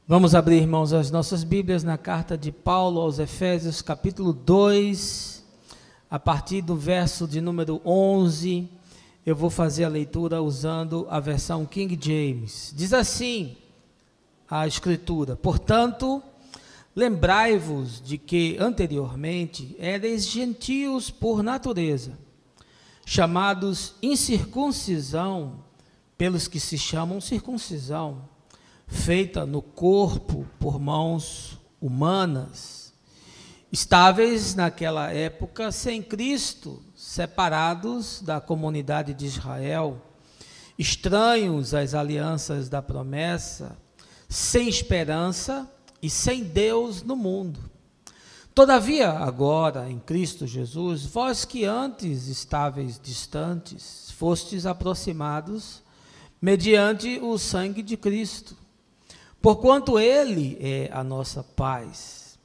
Vamos abrir, irmãos, as nossas Bíblias na carta de Paulo aos Efésios, capítulo 2, a partir do verso de número 11, eu vou fazer a leitura usando a versão King James. Diz assim a Escritura: portanto, lembrai-vos de que anteriormente erais gentios por natureza, chamados incircuncisão pelos que se chamam circuncisão, feita no corpo por mãos humanas, estáveis naquela época sem Cristo, separados da comunidade de Israel, estranhos às alianças da promessa, sem esperança e sem Deus no mundo. Todavia, agora, em Cristo Jesus, vós que antes estáveis distantes, fostes aproximados mediante o sangue de Cristo, porquanto Ele é a nossa paz.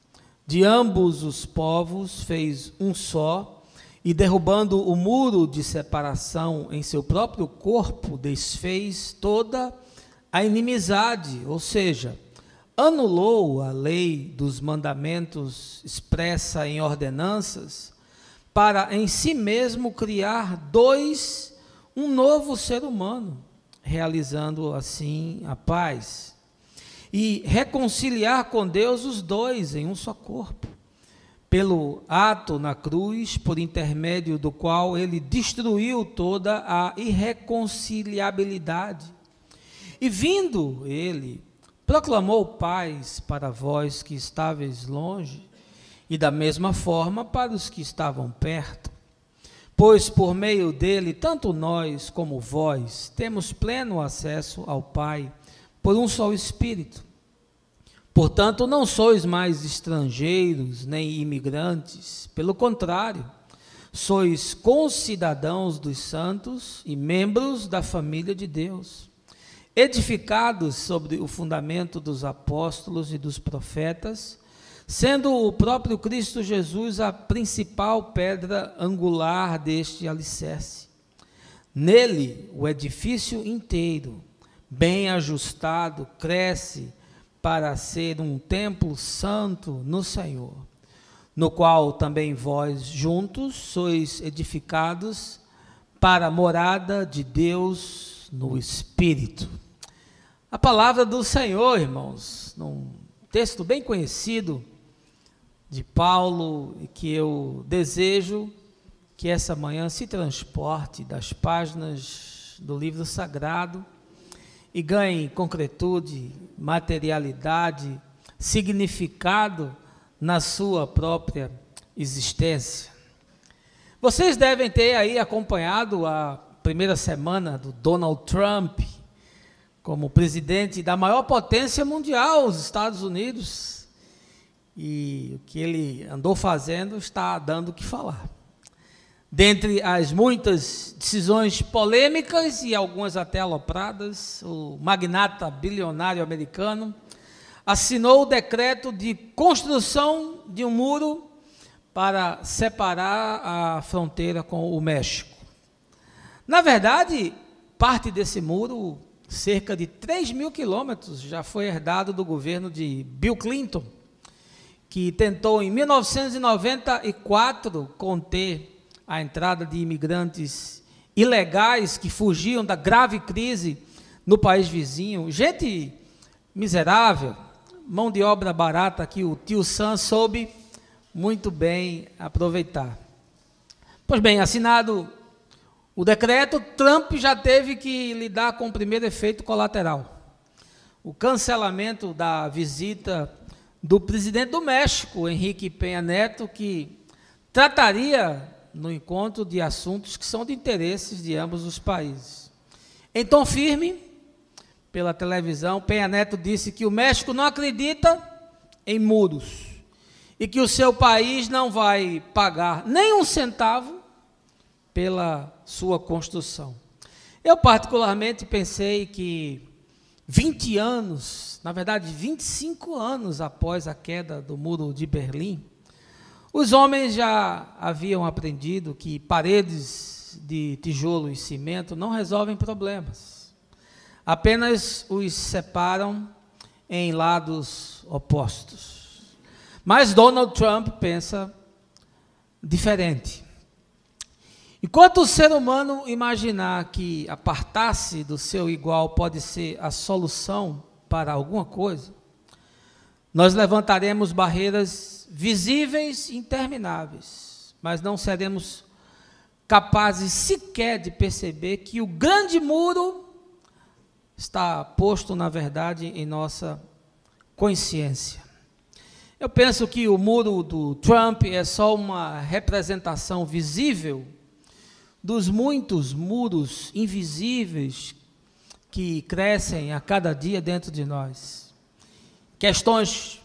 De ambos os povos fez um só, e derrubando o muro de separação em seu próprio corpo, desfez toda a inimizade, ou seja, anulou a lei dos mandamentos expressa em ordenanças, para em si mesmo criar um novo ser humano, realizando assim a paz, e reconciliar com Deus os dois em um só corpo, pelo ato na cruz, por intermédio do qual ele destruiu toda a irreconciliabilidade. E vindo ele, proclamou paz para vós que estáveis longe, e da mesma forma para os que estavam perto. Pois por meio dele, tanto nós como vós, temos pleno acesso ao Pai, por um só Espírito. Portanto, não sois mais estrangeiros nem imigrantes, pelo contrário, sois concidadãos dos santos e membros da família de Deus, edificados sobre o fundamento dos apóstolos e dos profetas, sendo o próprio Cristo Jesus a principal pedra angular deste alicerce. Nele, o edifício inteiro, bem ajustado, cresce para ser um templo santo no Senhor, no qual também vós juntos sois edificados para a morada de Deus no Espírito. A palavra do Senhor, irmãos, num texto bem conhecido de Paulo, e que eu desejo que essa manhã se transporte das páginas do livro sagrado e ganhe concretude, materialidade, significado na sua própria existência. Vocês devem ter aí acompanhado a primeira semana do Donald Trump como presidente da maior potência mundial, os Estados Unidos, e o que ele andou fazendo está dando o que falar. Dentre as muitas decisões polêmicas e algumas até alopradas, o magnata bilionário americano assinou o decreto de construção de um muro para separar a fronteira com o México. Na verdade, parte desse muro, cerca de 3.000 quilômetros, já foi herdado do governo de Bill Clinton, que tentou em 1994 conter a entrada de imigrantes ilegais que fugiam da grave crise no país vizinho, gente miserável, mão de obra barata que o tio Sam soube muito bem aproveitar. Pois bem, assinado o decreto, Trump já teve que lidar com o primeiro efeito colateral, o cancelamento da visita do presidente do México, Enrique Peña Nieto, que trataria no encontro de assuntos que são de interesses de ambos os países. Em tom firme, pela televisão, Peña Nieto disse que o México não acredita em muros e que o seu país não vai pagar nem um centavo pela sua construção. Eu particularmente pensei que 20 anos, na verdade 25 anos após a queda do Muro de Berlim, os homens já haviam aprendido que paredes de tijolo e cimento não resolvem problemas, apenas os separam em lados opostos. Mas Donald Trump pensa diferente. Enquanto o ser humano imaginar que apartar-se do seu igual pode ser a solução para alguma coisa, nós levantaremos barreiras visíveis e intermináveis, mas não seremos capazes sequer de perceber que o grande muro está posto, na verdade, em nossa consciência. Eu penso que o muro do Trump é só uma representação visível dos muitos muros invisíveis que crescem a cada dia dentro de nós. Questões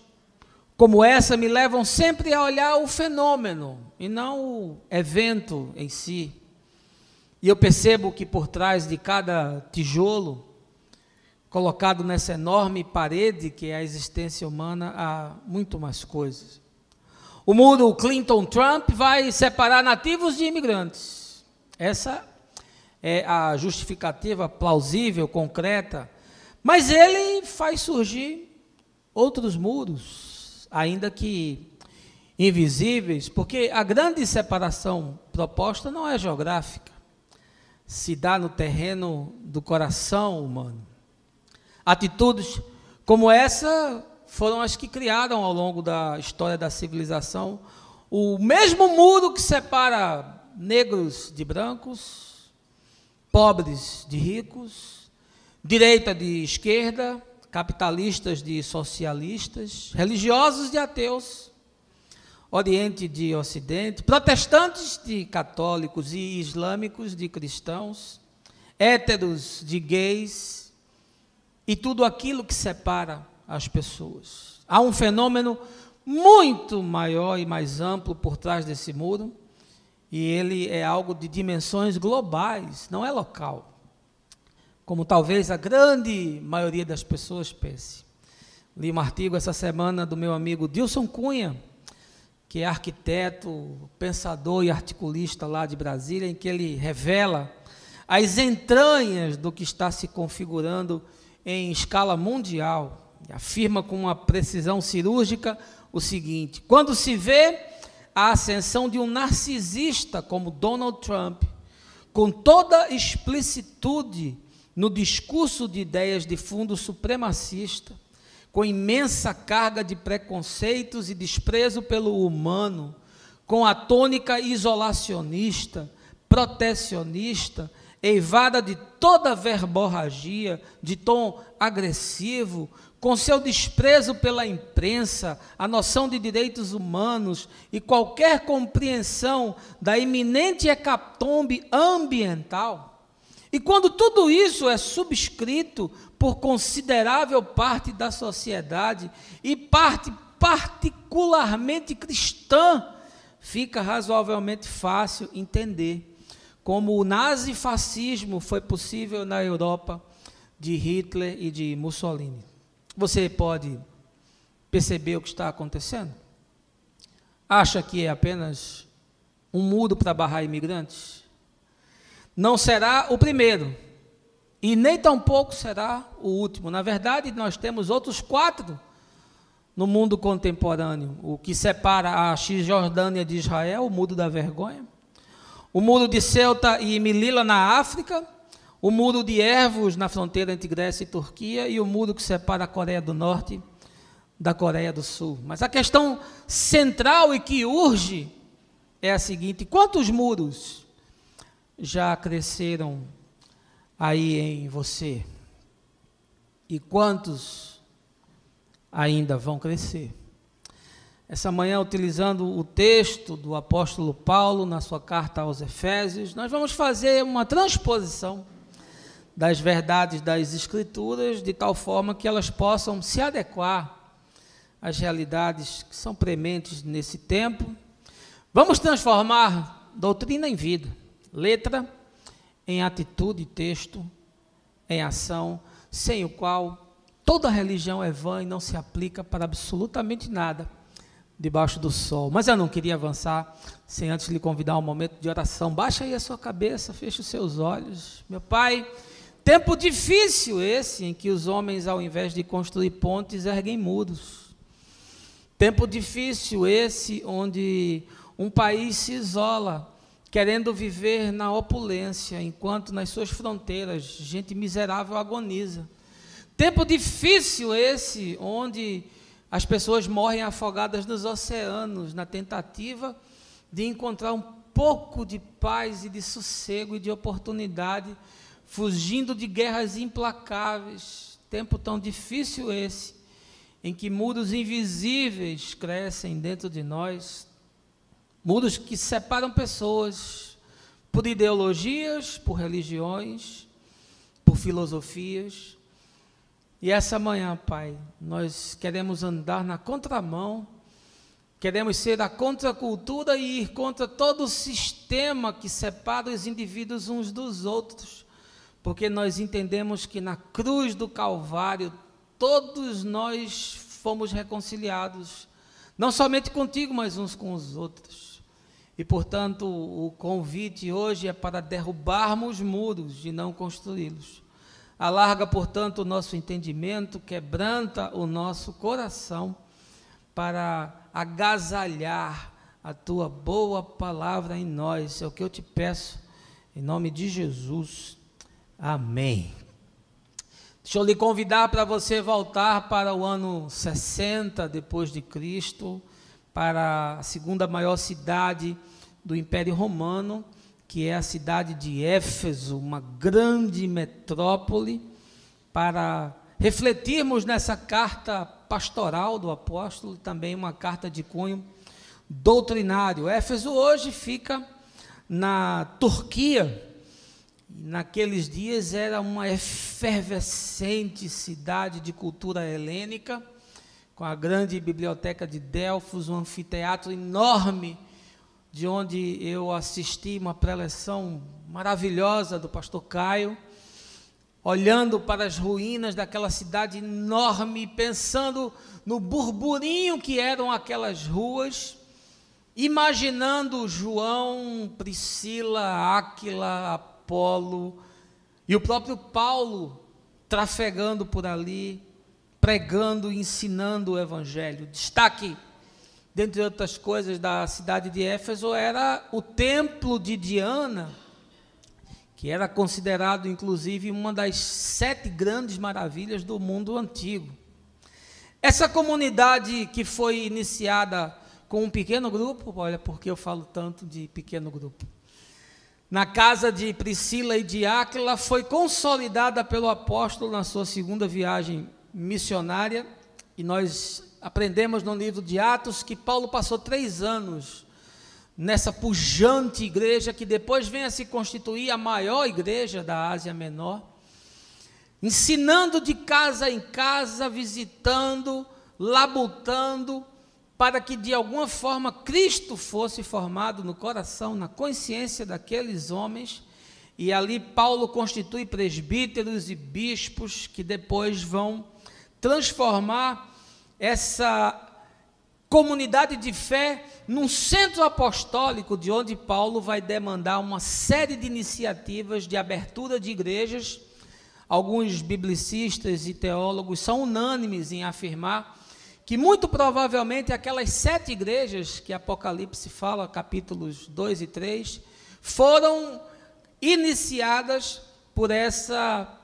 como essa me levam sempre a olhar o fenômeno e não o evento em si. E eu percebo que por trás de cada tijolo colocado nessa enorme parede que é a existência humana, há muito mais coisas. O muro Clinton-Trump vai separar nativos de imigrantes. Essa é a justificativa plausível, concreta, mas ele faz surgir outros muros, ainda que invisíveis, porque a grande separação proposta não é geográfica, se dá no terreno do coração humano. Atitudes como essa foram as que criaram ao longo da história da civilização o mesmo muro que separa negros de brancos, pobres de ricos, direita de esquerda, capitalistas de socialistas, religiosos de ateus, Oriente de Ocidente, protestantes de católicos e islâmicos de cristãos, héteros de gays, e tudo aquilo que separa as pessoas. Há um fenômeno muito maior e mais amplo por trás desse muro, e ele é algo de dimensões globais, não é local, como talvez a grande maioria das pessoas pense. Li um artigo essa semana do meu amigo Dilson Cunha, que é arquiteto, pensador e articulista lá de Brasília, em que ele revela as entranhas do que está se configurando em escala mundial. Afirma com uma precisão cirúrgica o seguinte: quando se vê a ascensão de um narcisista como Donald Trump, com toda explicitude no discurso de ideias de fundo supremacista, com imensa carga de preconceitos e desprezo pelo humano, com a tônica isolacionista, protecionista, eivada de toda verborragia, de tom agressivo, com seu desprezo pela imprensa, a noção de direitos humanos e qualquer compreensão da iminente hecatombe ambiental. E quando tudo isso é subscrito por considerável parte da sociedade e parte particularmente cristã, fica razoavelmente fácil entender como o nazifascismo foi possível na Europa de Hitler e de Mussolini. Você pode perceber o que está acontecendo? Acha que é apenas um muro para barrar imigrantes? Não será o primeiro, e nem tampouco será o último. Na verdade, nós temos outros 4 no mundo contemporâneo. O que separa a Cisjordânia de Israel, o muro da vergonha. O muro de Ceuta e Melilla na África, o muro de Ervos na fronteira entre Grécia e Turquia e o muro que separa a Coreia do Norte da Coreia do Sul. Mas a questão central e que urge é a seguinte: quantos muros já cresceram aí em você? E quantos ainda vão crescer? Essa manhã, utilizando o texto do apóstolo Paulo na sua carta aos Efésios, nós vamos fazer uma transposição das verdades das Escrituras, de tal forma que elas possam se adequar às realidades que são prementes nesse tempo. Vamos transformar doutrina em vida, letra em atitude, texto em ação, sem o qual toda religião é vã e não se aplica para absolutamente nada debaixo do sol. Mas eu não queria avançar sem antes lhe convidar a um momento de oração. Baixa aí a sua cabeça, feche os seus olhos. Meu Pai, Tempo difícil esse, em que os homens, ao invés de construir pontes, erguem muros. Tempo difícil esse, onde um país se isola, querendo viver na opulência, enquanto nas suas fronteiras gente miserável agoniza. Tempo difícil esse, onde as pessoas morrem afogadas nos oceanos, na tentativa de encontrar um pouco de paz e de sossego e de oportunidade, fugindo de guerras implacáveis. Tempo tão difícil esse, em que muros invisíveis crescem dentro de nós, muros que separam pessoas por ideologias, por religiões, por filosofias. E essa manhã, Pai, nós queremos andar na contramão, queremos ser a contracultura e ir contra todo o sistema que separa os indivíduos uns dos outros, porque nós entendemos que na cruz do Calvário todos nós fomos reconciliados, não somente contigo, mas uns com os outros. E, portanto, o convite hoje é para derrubarmos muros e não construí-los. Alarga, portanto, o nosso entendimento, quebranta o nosso coração para agasalhar a tua boa palavra em nós. É o que eu te peço, em nome de Jesus. Amém. Deixa eu lhe convidar para você voltar para o ano 60 depois de Cristo, para a segunda maior cidade do Império Romano, que é a cidade de Éfeso, uma grande metrópole, para refletirmos nessa carta pastoral do apóstolo, também uma carta de cunho doutrinário. Éfeso hoje fica na Turquia. Naqueles dias era uma efervescente cidade de cultura helênica, com a grande biblioteca de Delfos, um anfiteatro enorme, de onde eu assisti uma preleção maravilhosa do pastor Caio, olhando para as ruínas daquela cidade enorme, pensando no burburinho que eram aquelas ruas, imaginando João, Priscila, Áquila, Apolo e o próprio Paulo trafegando por ali, pregando e ensinando o Evangelho. Destaque, dentre outras coisas, da cidade de Éfeso era o templo de Diana, que era considerado inclusive uma das 7 grandes maravilhas do mundo antigo. Essa comunidade que foi iniciada com um pequeno grupo, olha porque eu falo tanto de pequeno grupo, na casa de Priscila e de Áquila, foi consolidada pelo apóstolo na sua segunda viagem missionária, e nós aprendemos no livro de Atos que Paulo passou 3 anos nessa pujante igreja, que depois vem a se constituir a maior igreja da Ásia Menor, ensinando de casa em casa, visitando, labutando, para que de alguma forma Cristo fosse formado no coração, na consciência daqueles homens, e ali Paulo constitui presbíteros e bispos que depois vão transformar essa comunidade de fé num centro apostólico, de onde Paulo vai demandar uma série de iniciativas de abertura de igrejas. Alguns biblicistas e teólogos são unânimes em afirmar que muito provavelmente aquelas 7 igrejas que Apocalipse fala, capítulos 2 e 3, foram iniciadas por essa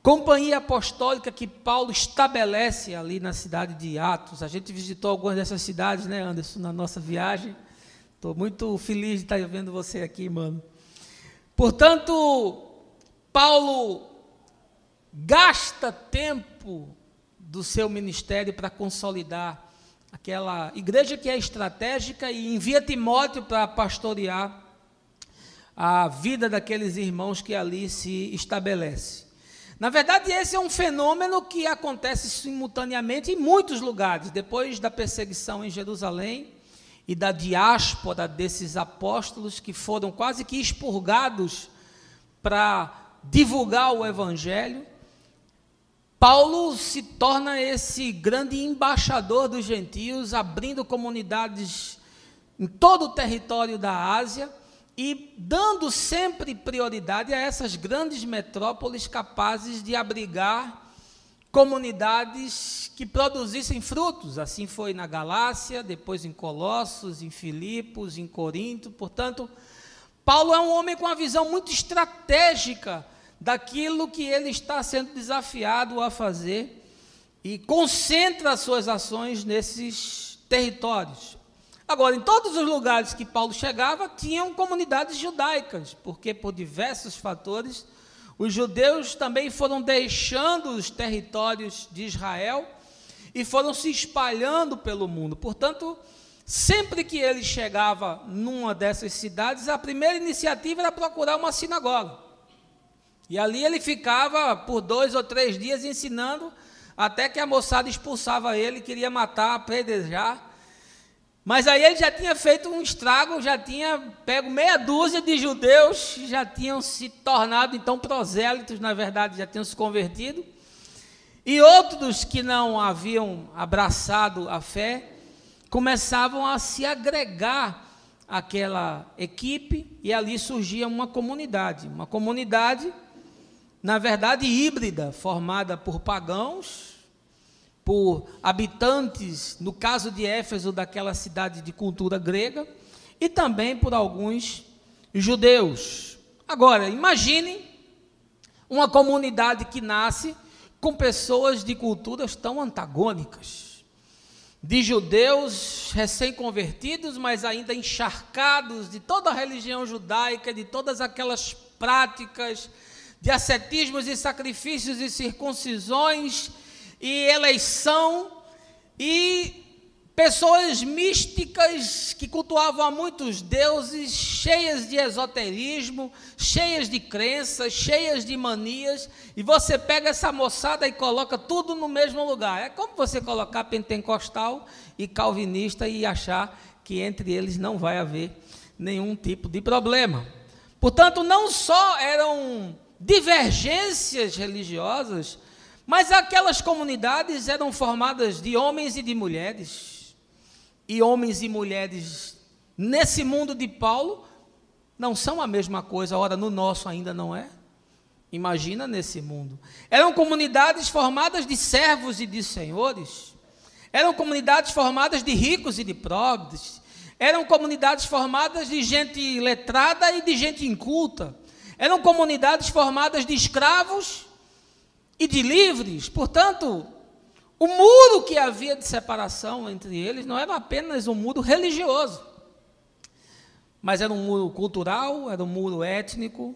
companhia apostólica que Paulo estabelece ali na cidade de Atos. A gente visitou algumas dessas cidades, né, Anderson, na nossa viagem. Estou muito feliz de estar vendo você aqui, mano. Portanto, Paulo gasta tempo do seu ministério para consolidar aquela igreja que é estratégica e envia Timóteo para pastorear a vida daqueles irmãos que ali se estabelece. Na verdade, esse é um fenômeno que acontece simultaneamente em muitos lugares. Depois da perseguição em Jerusalém e da diáspora desses apóstolos que foram quase que expurgados para divulgar o Evangelho, Paulo se torna esse grande embaixador dos gentios, abrindo comunidades em todo o território da Ásia, e dando sempre prioridade a essas grandes metrópoles capazes de abrigar comunidades que produzissem frutos. Assim foi na Galácia, depois em Colossos, em Filipos, em Corinto. Portanto, Paulo é um homem com uma visão muito estratégica daquilo que ele está sendo desafiado a fazer e concentra as suas ações nesses territórios. Agora, em todos os lugares que Paulo chegava, tinham comunidades judaicas, porque por diversos fatores, os judeus também foram deixando os territórios de Israel e foram se espalhando pelo mundo. Portanto, sempre que ele chegava numa dessas cidades, a primeira iniciativa era procurar uma sinagoga. E ali ele ficava por 2 ou 3 dias ensinando, até que a moçada expulsava ele, queria matar, apedrejar. Mas aí ele já tinha feito um estrago, já tinha pego meia dúzia de judeus, já tinham se tornado então prosélitos, na verdade já tinham se convertido, e outros que não haviam abraçado a fé, começavam a se agregar àquela equipe, e ali surgia uma comunidade, na verdade híbrida, formada por pagãos, por habitantes, no caso de Éfeso, daquela cidade de cultura grega, e também por alguns judeus. Agora, imagine uma comunidade que nasce com pessoas de culturas tão antagônicas, de judeus recém-convertidos, mas ainda encharcados de toda a religião judaica, de todas aquelas práticas de ascetismos e sacrifícios e circuncisões, e eleição, e pessoas místicas que cultuavam a muitos deuses, cheias de esoterismo, cheias de crenças, cheias de manias, e você pega essa moçada e coloca tudo no mesmo lugar. É como você colocar pentecostal e calvinista e achar que entre eles não vai haver nenhum tipo de problema. Portanto, não só eram divergências religiosas, mas aquelas comunidades eram formadas de homens e de mulheres. E homens e mulheres nesse mundo de Paulo não são a mesma coisa. Ora, no nosso ainda não é. Imagina nesse mundo. Eram comunidades formadas de servos e de senhores. Eram comunidades formadas de ricos e de pobres. Eram comunidades formadas de gente letrada e de gente inculta. Eram comunidades formadas de escravos e de livres. Portanto, o muro que havia de separação entre eles não era apenas um muro religioso, mas era um muro cultural, era um muro étnico,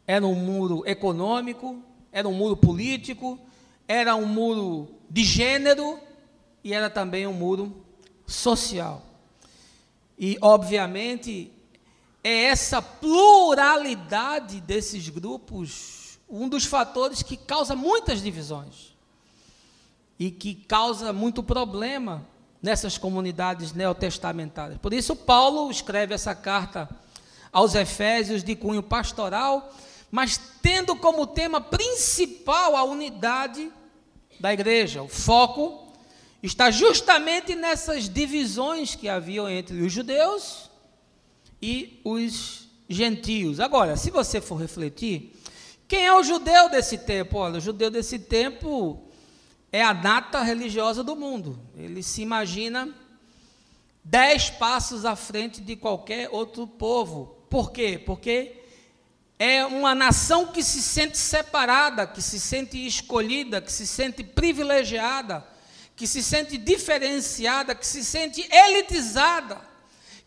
era um muro econômico, era um muro político, era um muro de gênero e era também um muro social. E, obviamente, é essa pluralidade desses grupos um dos fatores que causa muitas divisões e que causa muito problema nessas comunidades neotestamentárias. Por isso, Paulo escreve essa carta aos Efésios de cunho pastoral, mas tendo como tema principal a unidade da igreja. O foco está justamente nessas divisões que haviam entre os judeus e os gentios. Agora, se você for refletir, quem é o judeu desse tempo? Olha, o judeu desse tempo é a nata religiosa do mundo. Ele se imagina 10 passos à frente de qualquer outro povo. Por quê? Porque é uma nação que se sente separada, que se sente escolhida, que se sente privilegiada, que se sente diferenciada, que se sente elitizada,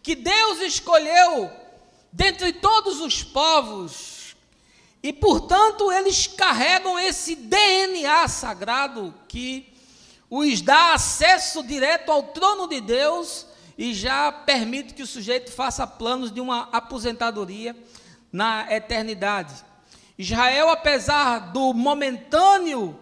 que Deus escolheu dentre todos os povos. E, portanto, eles carregam esse DNA sagrado que os dá acesso direto ao trono de Deus e já permite que o sujeito faça planos de uma aposentadoria na eternidade. Israel, apesar do momentâneo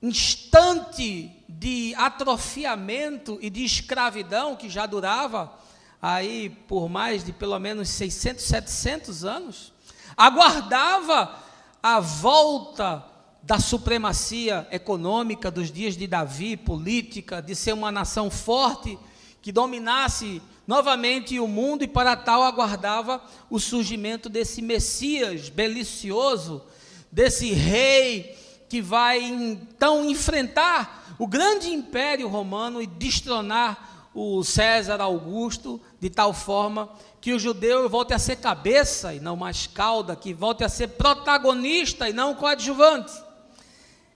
instante de atrofiamento e de escravidão que já durava aí por mais de pelo menos 600, 700 anos, aguardava a volta da supremacia econômica dos dias de Davi, política, de ser uma nação forte, que dominasse novamente o mundo, e para tal aguardava o surgimento desse Messias belicioso, desse rei que vai então enfrentar o grande império romano e destronar o César Augusto, de tal forma que o judeu volte a ser cabeça e não mais cauda, que volte a ser protagonista e não coadjuvante.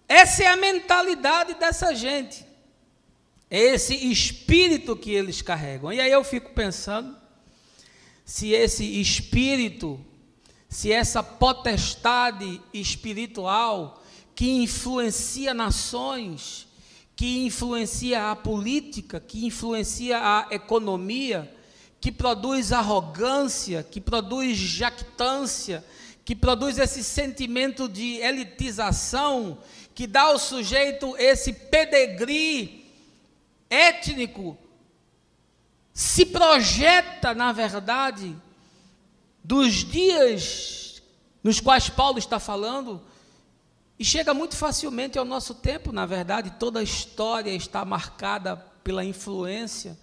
Essa é a mentalidade dessa gente, é esse espírito que eles carregam. E aí eu fico pensando, se esse espírito, se essa potestade espiritual que influencia nações, que influencia a política, que influencia a economia, que produz arrogância, que produz jactância, que produz esse sentimento de elitização, que dá ao sujeito esse pedigree étnico, se projeta, na verdade, dos dias nos quais Paulo está falando, e chega muito facilmente ao nosso tempo. Na verdade, toda a história está marcada pela influência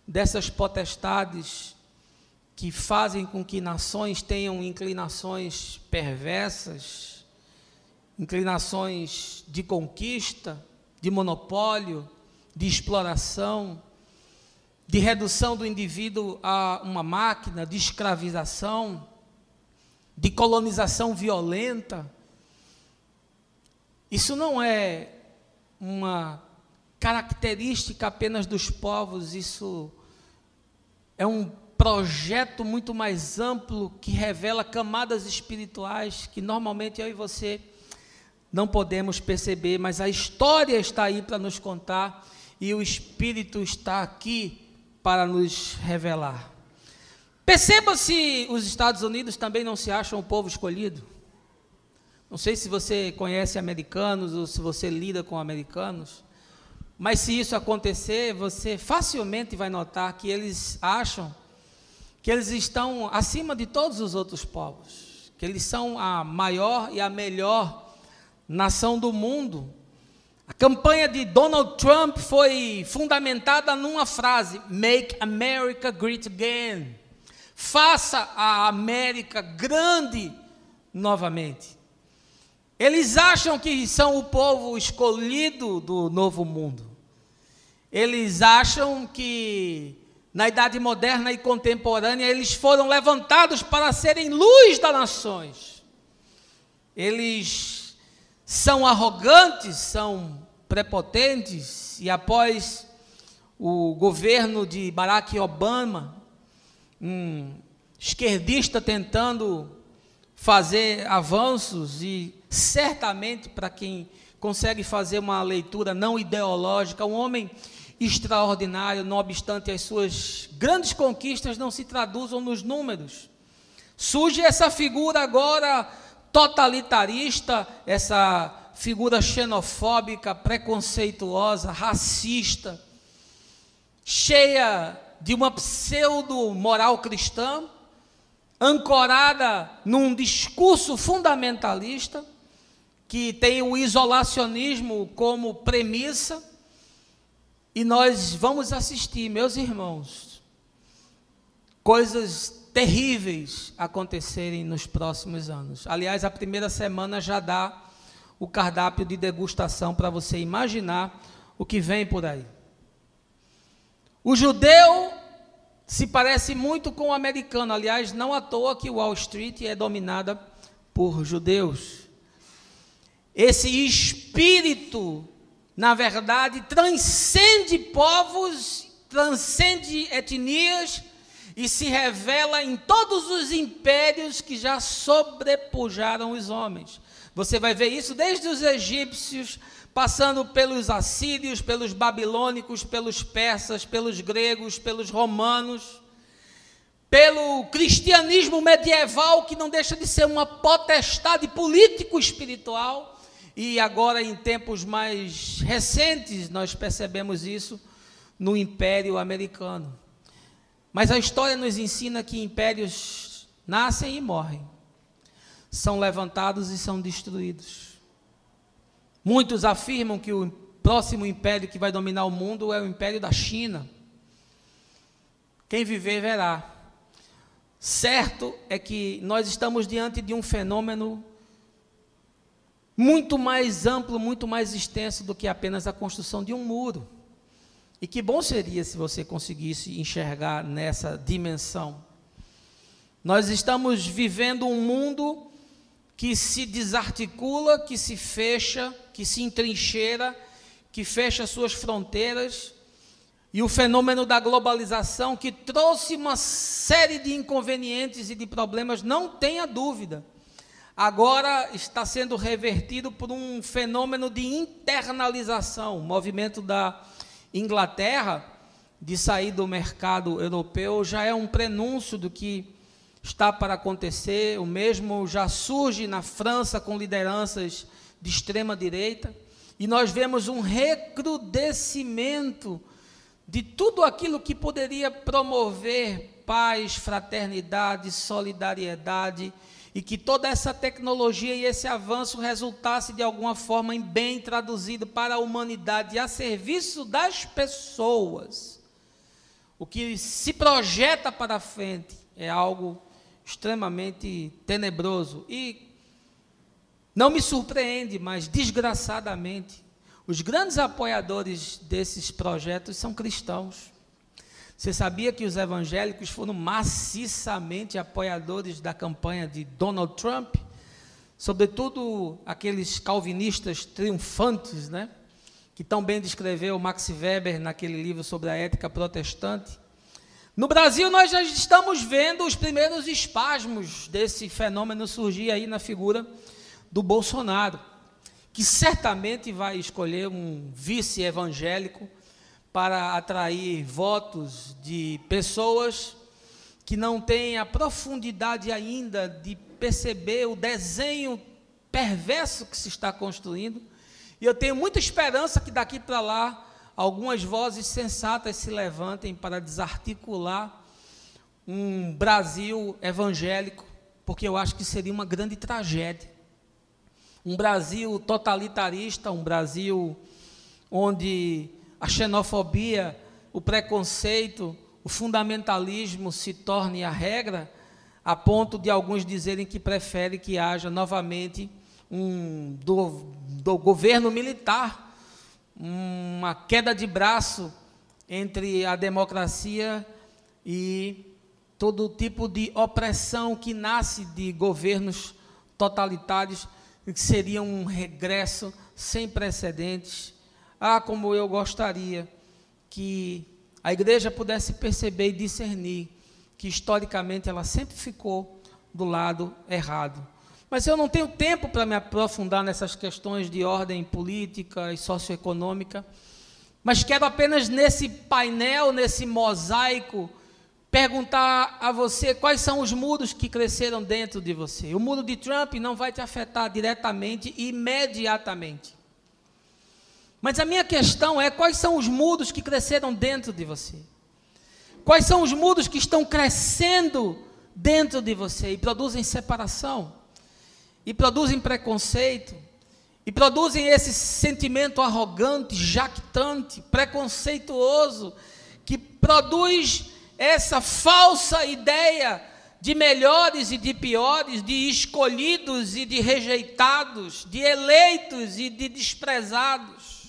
dessas potestades que fazem com que nações tenham inclinações perversas, inclinações de conquista, de monopólio, de exploração, de redução do indivíduo a uma máquina, de escravização, de colonização violenta. Isso não é uma característica apenas dos povos, isso é um projeto muito mais amplo que revela camadas espirituais que normalmente eu e você não podemos perceber, mas a história está aí para nos contar e o Espírito está aqui para nos revelar. Perceba se os Estados Unidos também não se acham o povo escolhido. Não sei se você conhece americanos ou se você lida com americanos, mas se isso acontecer, você facilmente vai notar que eles acham que eles estão acima de todos os outros povos, que eles são a maior e a melhor nação do mundo. A campanha de Donald Trump foi fundamentada numa frase: Make America Great Again. Faça a América grande novamente. Eles acham que são o povo escolhido do novo mundo. Eles acham que na idade moderna e contemporânea eles foram levantados para serem luz das nações. Eles são arrogantes, são prepotentes, e após o governo de Barack Obama, um esquerdista tentando fazer avanços, e certamente para quem consegue fazer uma leitura não ideológica, um homem extraordinário, não obstante as suas grandes conquistas não se traduzam nos números. Surge essa figura agora totalitarista, essa figura xenofóbica, preconceituosa, racista, cheia de uma pseudo-moral cristã, ancorada num discurso fundamentalista, que tem o isolacionismo como premissa, e nós vamos assistir, meus irmãos, coisas terríveis acontecerem nos próximos anos. Aliás, a primeira semana já dá o cardápio de degustação para você imaginar o que vem por aí. O judeu se parece muito com o americano. Aliás, não à toa que Wall Street é dominada por judeus. Esse espírito, na verdade, transcende povos, transcende etnias e se revela em todos os impérios que já sobrepujaram os homens. Você vai ver isso desde os egípcios, passando pelos assírios, pelos babilônicos, pelos persas, pelos gregos, pelos romanos, pelo cristianismo medieval, que não deixa de ser uma potestade político-espiritual, e agora em tempos mais recentes nós percebemos isso no Império Americano. Mas a história nos ensina que impérios nascem e morrem, são levantados e são destruídos. Muitos afirmam que o próximo império que vai dominar o mundo é o império da China. quem viver verá. Certo é que nós estamos diante de um fenômeno muito mais amplo, muito mais extenso do que apenas a construção de um muro. E que bom seria se você conseguisse enxergar nessa dimensão. Nós estamos vivendo um mundo que se desarticula, que se fecha, que se entrincheira, que fecha suas fronteiras, e o fenômeno da globalização, que trouxe uma série de inconvenientes e de problemas, não tenha dúvida, agora está sendo revertido por um fenômeno de internalização. O movimento da Inglaterra de sair do mercado europeu já é um prenúncio do que está para acontecer. O mesmo já surge na França com lideranças de extrema direita, e nós vemos um recrudescimento de tudo aquilo que poderia promover paz, fraternidade, solidariedade, e que toda essa tecnologia e esse avanço resultasse de alguma forma em bem traduzido para a humanidade, a serviço das pessoas. O que se projeta para frente é algo extremamente tenebroso, e não me surpreende, mas desgraçadamente, os grandes apoiadores desses projetos são cristãos. Você sabia que os evangélicos foram maciçamente apoiadores da campanha de Donald Trump? Sobretudo aqueles calvinistas triunfantes, né? Que tão bem descreveu Max Weber naquele livro sobre a ética protestante. No Brasil, nós já estamos vendo os primeiros espasmos desse fenômeno surgir aí na figura do Bolsonaro, que certamente vai escolher um vice evangélico para atrair votos de pessoas que não têm a profundidade ainda de perceber o desenho perverso que se está construindo. E eu tenho muita esperança que daqui para lá algumas vozes sensatas se levantem para desarticular um Brasil evangélico, porque eu acho que seria uma grande tragédia. Um Brasil totalitarista, um Brasil onde a xenofobia, o preconceito, o fundamentalismo se torne a regra, a ponto de alguns dizerem que preferem que haja novamente do governo militar, uma queda de braço entre a democracia e todo tipo de opressão que nasce de governos totalitários, que seria um regresso sem precedentes. Como eu gostaria que a igreja pudesse perceber e discernir que historicamente ela sempre ficou do lado errado. Mas eu não tenho tempo para me aprofundar nessas questões de ordem política e socioeconômica, mas quero apenas nesse painel, nesse mosaico, perguntar a você quais são os muros que cresceram dentro de você. O muro de Trump não vai te afetar diretamente e imediatamente. Mas a minha questão é, quais são os muros que cresceram dentro de você? Quais são os muros que estão crescendo dentro de você e produzem separação, e produzem preconceito, e produzem esse sentimento arrogante, jactante, preconceituoso, que produz essa falsa ideia de melhores e de piores, de escolhidos e de rejeitados, de eleitos e de desprezados.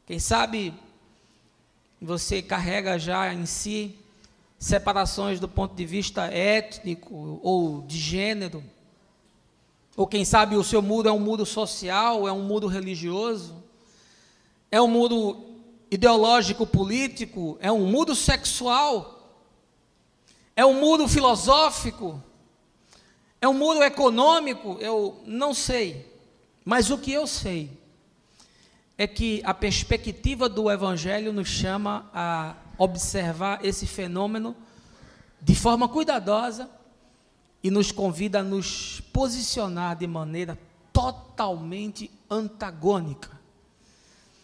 Quem sabe você carrega já em si separações do ponto de vista étnico ou de gênero, ou quem sabe o seu muro é um muro social, é um muro religioso, é um muro ideológico político, é um muro sexual, é um muro filosófico, é um muro econômico, eu não sei, mas o que eu sei é que a perspectiva do Evangelho nos chama a observar esse fenômeno de forma cuidadosa e nos convida a nos posicionar de maneira totalmente antagônica.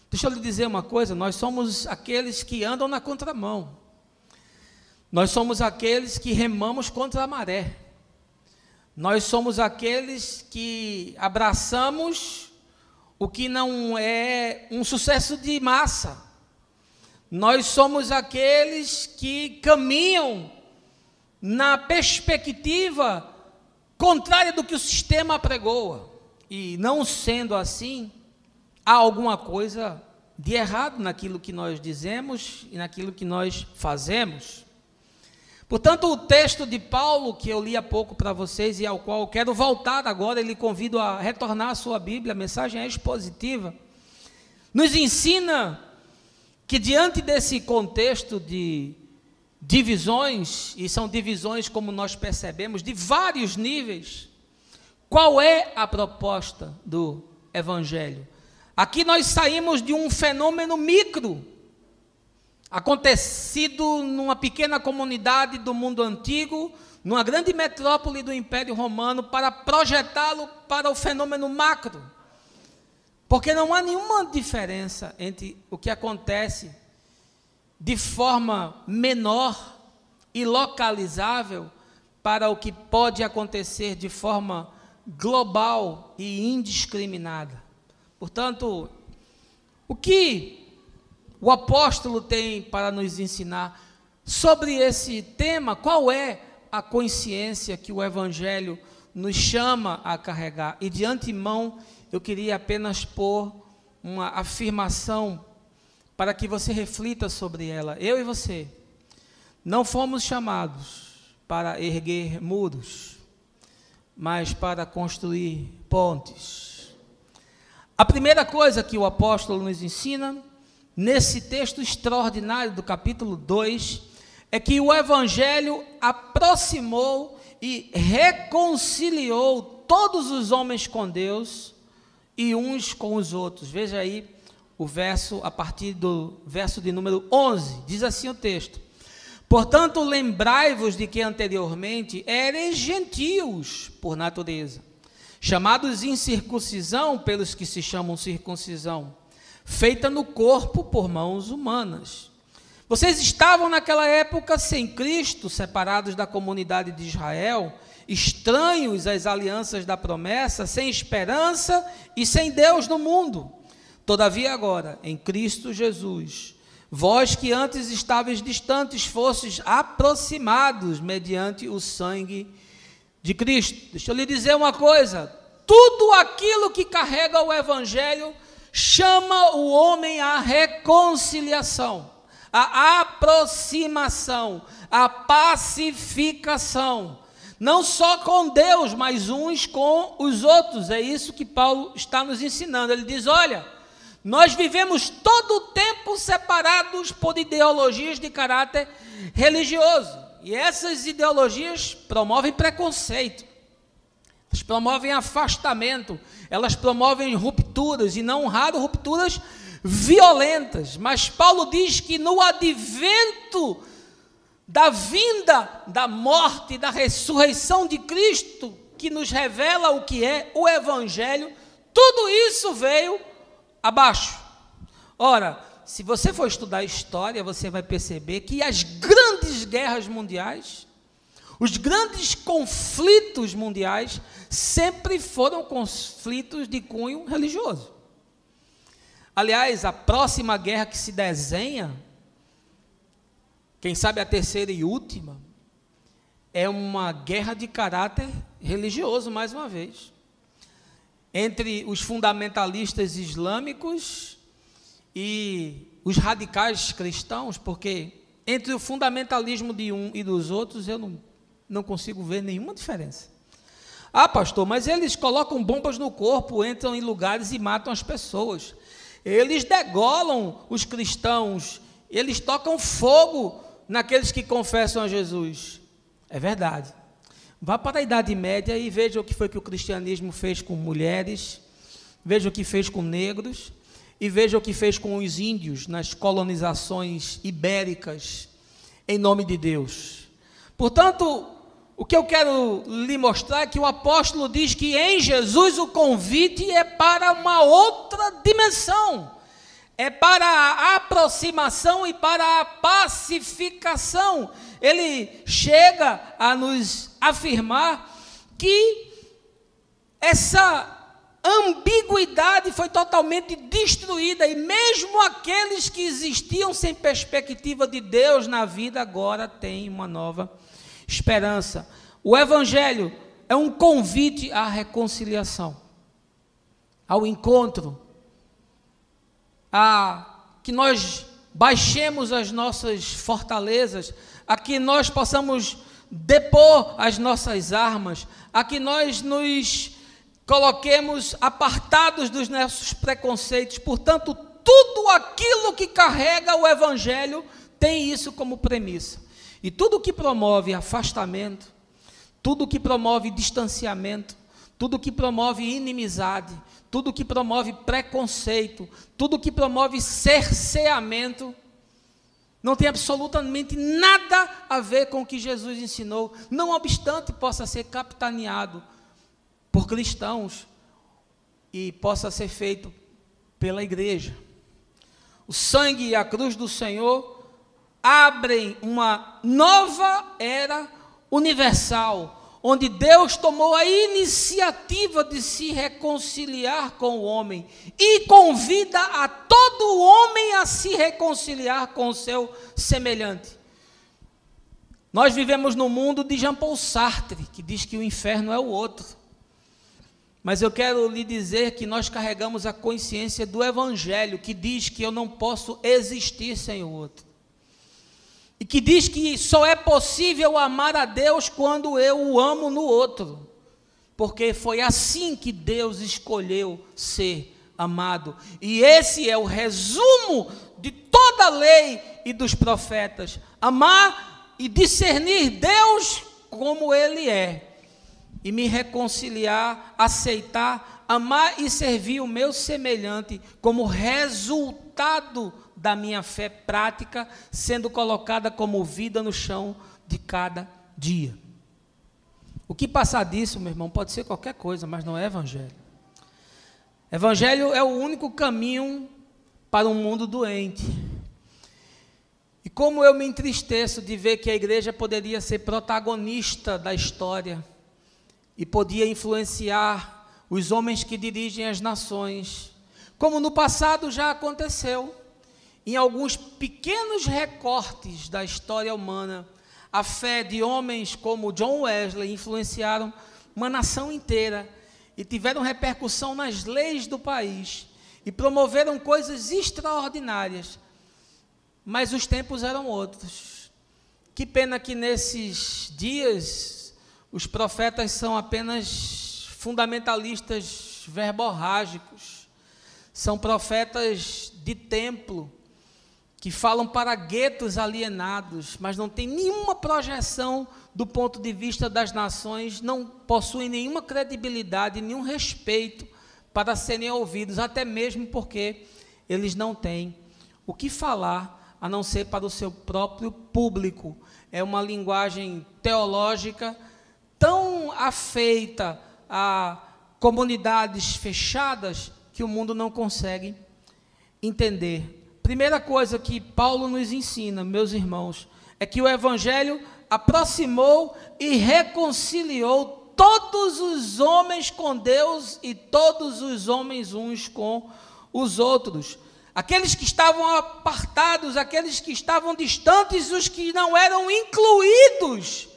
Deixa eu lhe dizer uma coisa, nós somos aqueles que andam na contramão. Nós somos aqueles que remamos contra a maré. Nós somos aqueles que abraçamos o que não é um sucesso de massa. Nós somos aqueles que caminham na perspectiva contrária do que o sistema apregoa. E não sendo assim, há alguma coisa de errado naquilo que nós dizemos e naquilo que nós fazemos. Portanto, o texto de Paulo, que eu li há pouco para vocês e ao qual eu quero voltar agora, ele convido a retornar à sua Bíblia, a mensagem é expositiva, nos ensina que diante desse contexto de divisões, e são divisões, como nós percebemos, de vários níveis, qual é a proposta do Evangelho? Aqui nós saímos de um fenômeno micro, acontecido numa pequena comunidade do mundo antigo, numa grande metrópole do Império Romano, para projetá-lo para o fenômeno macro. Porque não há nenhuma diferença entre o que acontece de forma menor e localizável para o que pode acontecer de forma global e indiscriminada. Portanto, o que o apóstolo tem para nos ensinar sobre esse tema? Qual é a consciência que o Evangelho nos chama a carregar? E de antemão, eu queria apenas pôr uma afirmação para que você reflita sobre ela. Eu e você não fomos chamados para erguer muros, mas para construir pontes. A primeira coisa que o apóstolo nos ensina, nesse texto extraordinário do capítulo 2, é que o Evangelho aproximou e reconciliou todos os homens com Deus e uns com os outros. Veja aí o verso, a partir do verso de número 11, diz assim o texto: portanto, lembrai-vos de que anteriormente eres gentios por natureza, chamados incircuncisão pelos que se chamam circuncisão, feita no corpo por mãos humanas. Vocês estavam naquela época sem Cristo, separados da comunidade de Israel, estranhos às alianças da promessa, sem esperança e sem Deus no mundo. Todavia agora, em Cristo Jesus, vós que antes estáveis distantes, fostes aproximados mediante o sangue de Cristo. Deixa eu lhe dizer uma coisa: tudo aquilo que carrega o Evangelho chama o homem à reconciliação, à aproximação, à pacificação, não só com Deus, mas uns com os outros. É isso que Paulo está nos ensinando. Ele diz: olha, nós vivemos todo o tempo separados por ideologias de caráter religioso, e essas ideologias promovem preconceito, elas promovem afastamento, elas promovem rupturas, e não raro rupturas violentas. Mas Paulo diz que no advento da vinda, da morte e da ressurreição de Cristo, que nos revela o que é o Evangelho, tudo isso veio abaixo. Ora, se você for estudar história, você vai perceber que as grandes guerras mundiais, os grandes conflitos mundiais, sempre foram conflitos de cunho religioso. Aliás, a próxima guerra que se desenha, quem sabe a terceira e última, é uma guerra de caráter religioso, mais uma vez, entre os fundamentalistas islâmicos e os radicais cristãos, porque entre o fundamentalismo de um e dos outros eu não consigo ver nenhuma diferença. Ah, pastor, mas eles colocam bombas no corpo, entram em lugares e matam as pessoas. Eles degolam os cristãos, eles tocam fogo naqueles que confessam a Jesus. É verdade. Vá para a Idade Média e veja o que foi que o cristianismo fez com mulheres, veja o que fez com negros, e veja o que fez com os índios nas colonizações ibéricas, em nome de Deus. Portanto, o que eu quero lhe mostrar é que o apóstolo diz que em Jesus o convite é para uma outra dimensão, é para a aproximação e para a pacificação. Ele chega a nos afirmar que essa ambiguidade foi totalmente destruída, e mesmo aqueles que existiam sem perspectiva de Deus na vida, agora têm uma nova esperança. O Evangelho é um convite à reconciliação, ao encontro, a que nós baixemos as nossas fortalezas, a que nós possamos depor as nossas armas, a que nós nos coloquemos apartados dos nossos preconceitos. Portanto, tudo aquilo que carrega o Evangelho tem isso como premissa. E tudo que promove afastamento, tudo que promove distanciamento, tudo que promove inimizade, tudo que promove preconceito, tudo que promove cerceamento, não tem absolutamente nada a ver com o que Jesus ensinou, não obstante possa ser capitaneado por cristãos e possa ser feito pela igreja. O sangue e a cruz do Senhor abrem uma nova era universal, onde Deus tomou a iniciativa de se reconciliar com o homem e convida a todo homem a se reconciliar com o seu semelhante. Nós vivemos no mundo de Jean-Paul Sartre, que diz que o inferno é o outro. Mas eu quero lhe dizer que nós carregamos a consciência do Evangelho, que diz que eu não posso existir sem o outro. E que diz que só é possível amar a Deus quando eu o amo no outro. Porque foi assim que Deus escolheu ser amado. E esse é o resumo de toda a lei e dos profetas. Amar e discernir Deus como Ele é. E me reconciliar, aceitar, amar e servir o meu semelhante como resultado da minha fé prática, sendo colocada como vida no chão de cada dia. O que passar disso, meu irmão, pode ser qualquer coisa, mas não é Evangelho. Evangelho é o único caminho para um mundo doente. E como eu me entristeço de ver que a igreja poderia ser protagonista da história, e podia influenciar os homens que dirigem as nações, como no passado já aconteceu, em alguns pequenos recortes da história humana. A fé de homens como John Wesley influenciaram uma nação inteira e tiveram repercussão nas leis do país e promoveram coisas extraordinárias, mas os tempos eram outros. Que pena que nesses dias os profetas são apenas fundamentalistas verborrágicos, são profetas de templo, que falam para guetos alienados, mas não tem nenhuma projeção do ponto de vista das nações, não possuem nenhuma credibilidade, nenhum respeito para serem ouvidos, até mesmo porque eles não têm o que falar, a não ser para o seu próprio público. É uma linguagem teológica tão afeita a comunidades fechadas que o mundo não consegue entender. Primeira coisa que Paulo nos ensina, meus irmãos, é que o Evangelho aproximou e reconciliou todos os homens com Deus e todos os homens uns com os outros. Aqueles que estavam apartados, aqueles que estavam distantes, os que não eram incluídos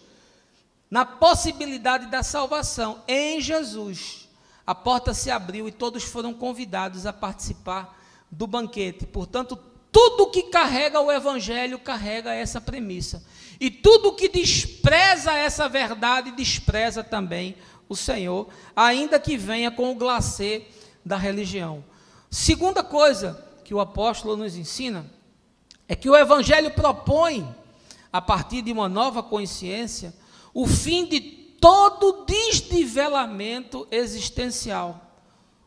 na possibilidade da salvação. Em Jesus, a porta se abriu e todos foram convidados a participar do banquete. Portanto, tudo que carrega o Evangelho carrega essa premissa. E tudo que despreza essa verdade, despreza também o Senhor, ainda que venha com o glacê da religião. Segunda coisa que o apóstolo nos ensina é que o Evangelho propõe, a partir de uma nova consciência, o fim de todo desnivelamento existencial,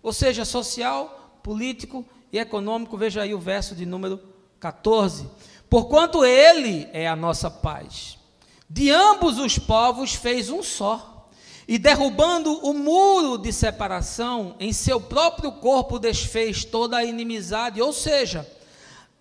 ou seja, social, político e econômico. Veja aí o verso de número 14. Porquanto ele é a nossa paz, de ambos os povos fez um só, e derrubando o muro de separação, em seu próprio corpo desfez toda a inimizade, ou seja,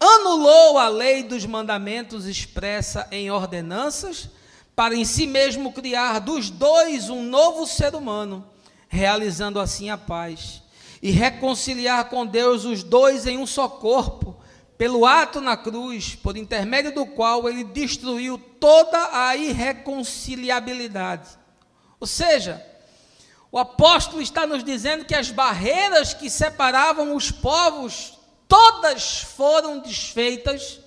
anulou a lei dos mandamentos expressa em ordenanças, para em si mesmo criar dos dois um novo ser humano, realizando assim a paz, e reconciliar com Deus os dois em um só corpo, pelo ato na cruz, por intermédio do qual ele destruiu toda a irreconciliabilidade. Ou seja, o apóstolo está nos dizendo que as barreiras que separavam os povos, todas foram desfeitas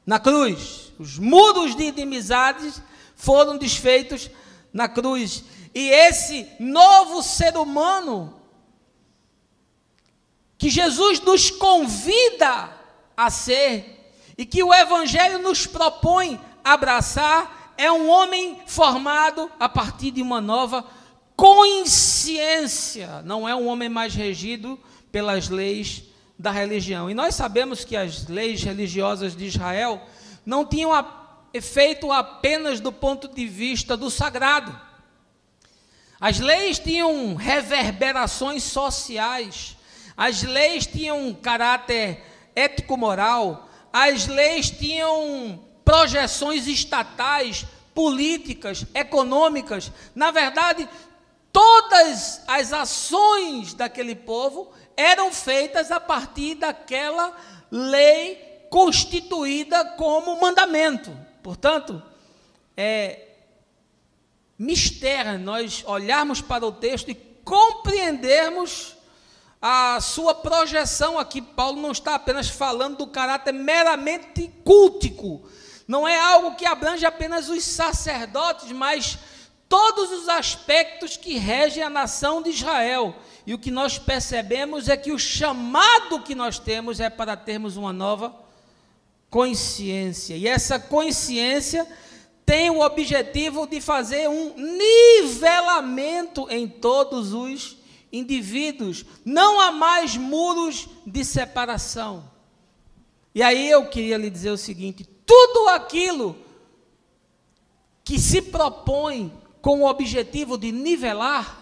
na cruz. Os muros de inimizades foram desfeitos na cruz. E esse novo ser humano, que Jesus nos convida a ser, e que o Evangelho nos propõe abraçar, é um homem formado a partir de uma nova consciência, não é um homem mais regido pelas leis da religião. E nós sabemos que as leis religiosas de Israel não tinham efeito apenas do ponto de vista do sagrado. As leis tinham reverberações sociais, as leis tinham um caráter ético-moral, as leis tinham projeções estatais, políticas, econômicas. Na verdade, todas as ações daquele povo eram feitas a partir daquela lei constituída como mandamento. Portanto, mistério nós olharmos para o texto e compreendermos a sua projeção aqui. Paulo não está apenas falando do caráter meramente cultico, não é algo que abrange apenas os sacerdotes, mas todos os aspectos que regem a nação de Israel. E o que nós percebemos é que o chamado que nós temos é para termos uma nova consciência. E essa consciência tem o objetivo de fazer um nivelamento em todos os indivíduos. Não há mais muros de separação. E aí eu queria lhe dizer o seguinte: tudo aquilo que se propõe com o objetivo de nivelar,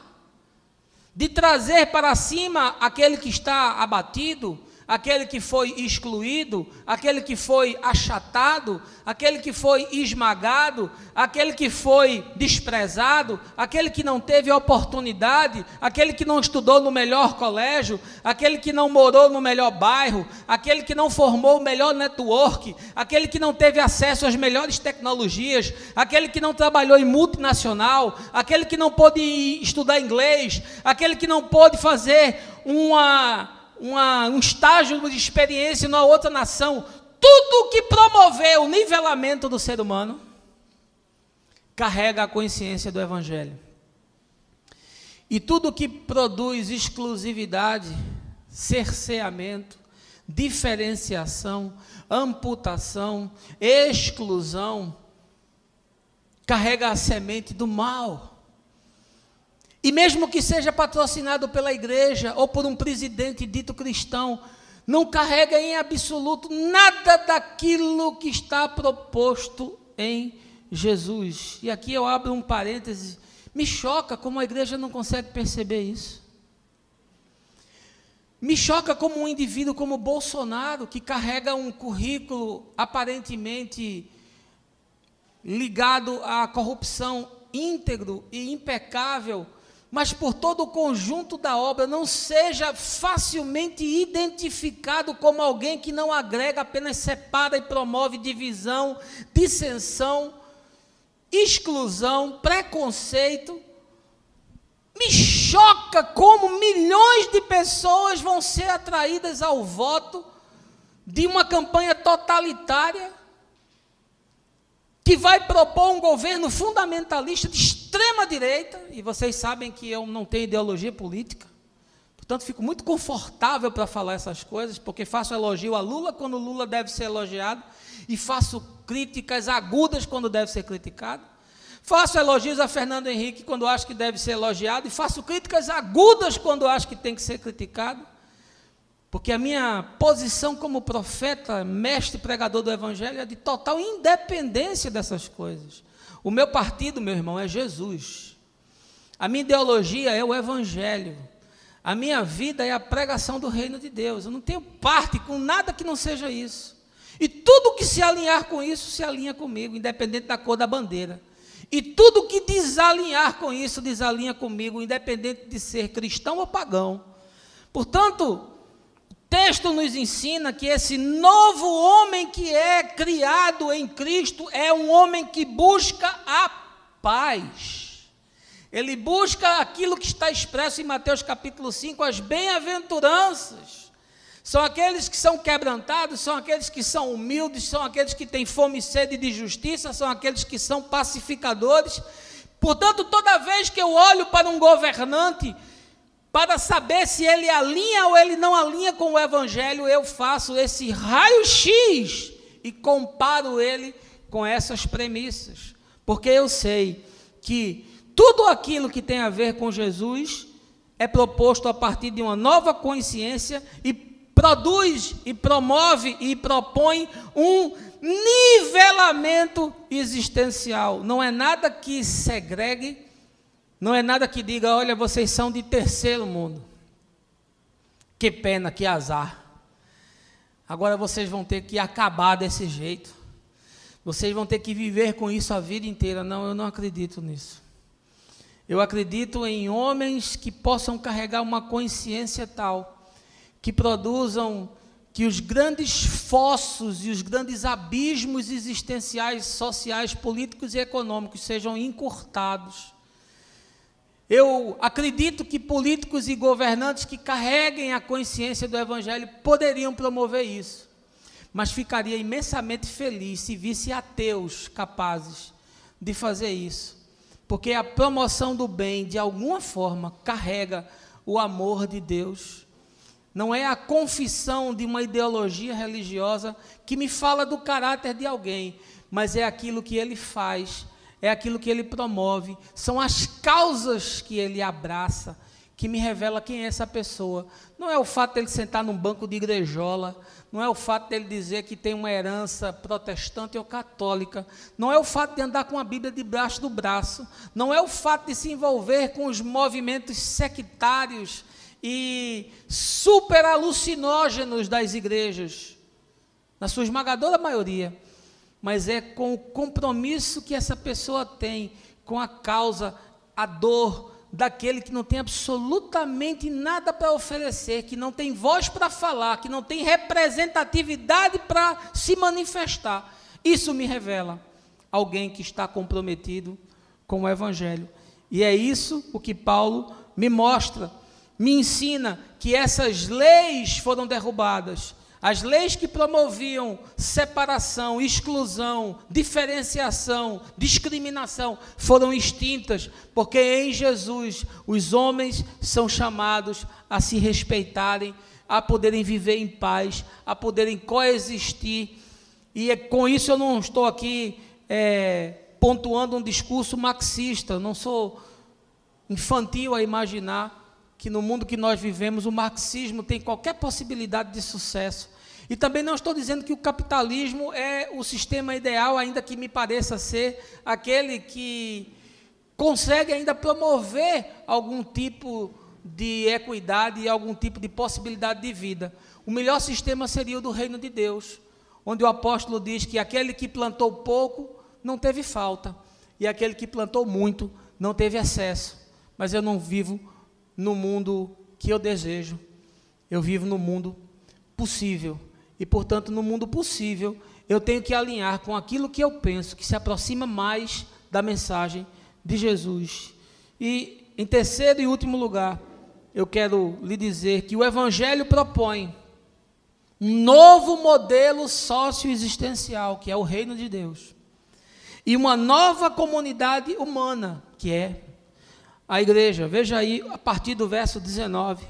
de trazer para cima aquele que está abatido, aquele que foi excluído, aquele que foi achatado, aquele que foi esmagado, aquele que foi desprezado, aquele que não teve oportunidade, aquele que não estudou no melhor colégio, aquele que não morou no melhor bairro, aquele que não formou o melhor network, aquele que não teve acesso às melhores tecnologias, aquele que não trabalhou em multinacional, aquele que não pôde estudar inglês, aquele que não pôde fazer um estágio de experiência numa outra nação. Tudo que promoveu o nivelamento do ser humano carrega a consciência do Evangelho. E tudo que produz exclusividade, cerceamento, diferenciação, amputação, exclusão, carrega a semente do mal. E mesmo que seja patrocinado pela igreja ou por um presidente dito cristão, não carrega em absoluto nada daquilo que está proposto em Jesus. E aqui eu abro um parêntese. Me choca como a igreja não consegue perceber isso. Me choca como um indivíduo como Bolsonaro, que carrega um currículo aparentemente ligado à corrupção, íntegro e impecável, mas por todo o conjunto da obra não seja facilmente identificado como alguém que não agrega, apenas separa e promove divisão, dissensão, exclusão, preconceito. Me choca como milhões de pessoas vão ser atraídas ao voto de uma campanha totalitária que vai propor um governo fundamentalista de extrema direita, e vocês sabem que eu não tenho ideologia política, portanto fico muito confortável para falar essas coisas, porque faço elogio a Lula quando Lula deve ser elogiado, e faço críticas agudas quando deve ser criticado, faço elogios a Fernando Henrique quando acho que deve ser elogiado, e faço críticas agudas quando acho que tem que ser criticado, porque a minha posição como profeta, mestre pregador do Evangelho é de total independência dessas coisas. O meu partido, meu irmão, é Jesus. A minha ideologia é o Evangelho. A minha vida é a pregação do reino de Deus. Eu não tenho parte com nada que não seja isso. E tudo que se alinhar com isso, se alinha comigo, independente da cor da bandeira. E tudo que desalinhar com isso, desalinha comigo, independente de ser cristão ou pagão. Portanto, o texto nos ensina que esse novo homem que é criado em Cristo é um homem que busca a paz. Ele busca aquilo que está expresso em Mateus capítulo 5, as bem-aventuranças. São aqueles que são quebrantados, são aqueles que são humildes, são aqueles que têm fome e sede de justiça, são aqueles que são pacificadores. Portanto, toda vez que eu olho para um governante, para saber se ele alinha ou ele não alinha com o Evangelho, eu faço esse raio-x e comparo ele com essas premissas. Porque eu sei que tudo aquilo que tem a ver com Jesus é proposto a partir de uma nova consciência e produz e promove e propõe um nivelamento existencial. Não é nada que segregue, não é nada que diga, olha, vocês são de terceiro mundo. Que pena, que azar. Agora vocês vão ter que acabar desse jeito. Vocês vão ter que viver com isso a vida inteira. Não, eu não acredito nisso. Eu acredito em homens que possam carregar uma consciência tal, que produzam, que os grandes fossos e os grandes abismos existenciais, sociais, políticos e econômicos sejam encurtados. Eu acredito que políticos e governantes que carreguem a consciência do Evangelho poderiam promover isso, mas ficaria imensamente feliz se visse ateus capazes de fazer isso, porque a promoção do bem, de alguma forma, carrega o amor de Deus. Não é a confissão de uma ideologia religiosa que me fala do caráter de alguém, mas é aquilo que ele faz, é aquilo que ele promove, são as causas que ele abraça, que me revela quem é essa pessoa. Não é o fato dele sentar num banco de igrejola, não é o fato dele dizer que tem uma herança protestante ou católica, não é o fato de andar com a Bíblia debaixo do braço, não é o fato de se envolver com os movimentos sectários e super alucinógenos das igrejas, na sua esmagadora maioria, mas é com o compromisso que essa pessoa tem com a causa, a dor daquele que não tem absolutamente nada para oferecer, que não tem voz para falar, que não tem representatividade para se manifestar. Isso me revela alguém que está comprometido com o Evangelho. E é isso o que Paulo me mostra, me ensina que essas leis foram derrubadas. As leis que promoviam separação, exclusão, diferenciação, discriminação, foram extintas, porque em Jesus os homens são chamados a se respeitarem, a poderem viver em paz, a poderem coexistir. E com isso eu não estou aqui pontuando um discurso marxista, não sou infantil a imaginar que no mundo que nós vivemos o marxismo tem qualquer possibilidade de sucesso. E também não estou dizendo que o capitalismo é o sistema ideal, ainda que me pareça ser aquele que consegue ainda promover algum tipo de equidade e algum tipo de possibilidade de vida. O melhor sistema seria o do reino de Deus, onde o apóstolo diz que aquele que plantou pouco não teve falta, e aquele que plantou muito não teve excesso. Mas eu não vivo no mundo que eu desejo, eu vivo no mundo possível, e portanto no mundo possível eu tenho que alinhar com aquilo que eu penso, que se aproxima mais da mensagem de Jesus. E em terceiro e último lugar, eu quero lhe dizer que o Evangelho propõe um novo modelo socioexistencial, que é o reino de Deus, e uma nova comunidade humana, que é a igreja. Veja aí a partir do verso 19.